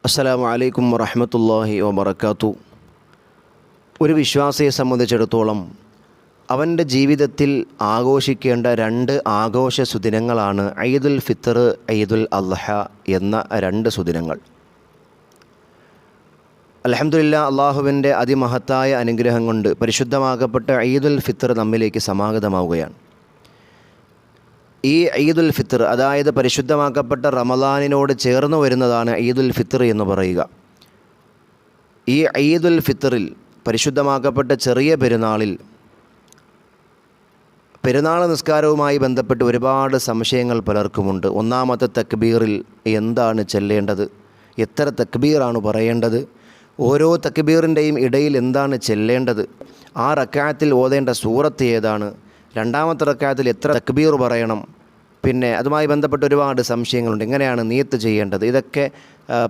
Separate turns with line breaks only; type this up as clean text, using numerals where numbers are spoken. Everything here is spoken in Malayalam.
അസ്സലാമു അലൈക്കും വറഹ്മത്തുള്ളാഹി വബറകാതുഹു. ഒരു വിശ്വാസിയെ സംബന്ധിച്ചിടത്തോളം അവൻ്റെ ജീവിതത്തിൽ ആഘോഷിക്കേണ്ട രണ്ട് ആഘോഷ സുദിനങ്ങളാണ് ഈദുൽ ഫിത്ർ, ഈദുൽ അദ്ഹ എന്ന രണ്ട് സുദിനങ്ങൾ. അൽഹംദുലില്ലാഹ്, അള്ളാഹുവിൻ്റെ അതിമഹത്തായ അനുഗ്രഹം കൊണ്ട് പരിശുദ്ധമാക്കപ്പെട്ട ഈദുൽ ഫിത്ർ നമ്മിലേക്ക് സമാഗതമാവുകയാണ്. ഈ ഈദുൽ ഫിത്ർ, അതായത് പരിശുദ്ധമാക്കപ്പെട്ട റമളാനിനോട് ചേർന്ന് വരുന്നതാണ് ഈദുൽ ഫിത്ർ എന്ന് പറയുക. ഈ ഈദുൽ ഫിത്റിൽ, പരിശുദ്ധമാക്കപ്പെട്ട ചെറിയ പെരുന്നാളിൽ, പെരുന്നാൾ നിസ്കാരവുമായി ബന്ധപ്പെട്ട് ഒരുപാട് സംശയങ്ങൾ പലർക്കുമുണ്ട്. ഒന്നാമത്തെ തക്ബീറിൽ എന്താണ് ചെല്ലേണ്ടത്, എത്ര തക്ബീറാണ് പറയേണ്ടത്, ഓരോ തക്ബീറിൻ്റെയും ഇടയിൽ എന്താണ് ചെല്ലേണ്ടത്, ആ റക്അത്തിൽ ഓതേണ്ട സൂറത്ത് ഏതാണ്, രണ്ടാമത്തെ റക്അത്തിൽ എത്ര തക്ബീർ പറയണം, പിന്നെ അതുമായി ബന്ധപ്പെട്ട് ഒരുപാട് സംശയങ്ങളുണ്ട്. എങ്ങനെയാണ് നിയത്ത് ചെയ്യേണ്ടത്, ഇതൊക്കെ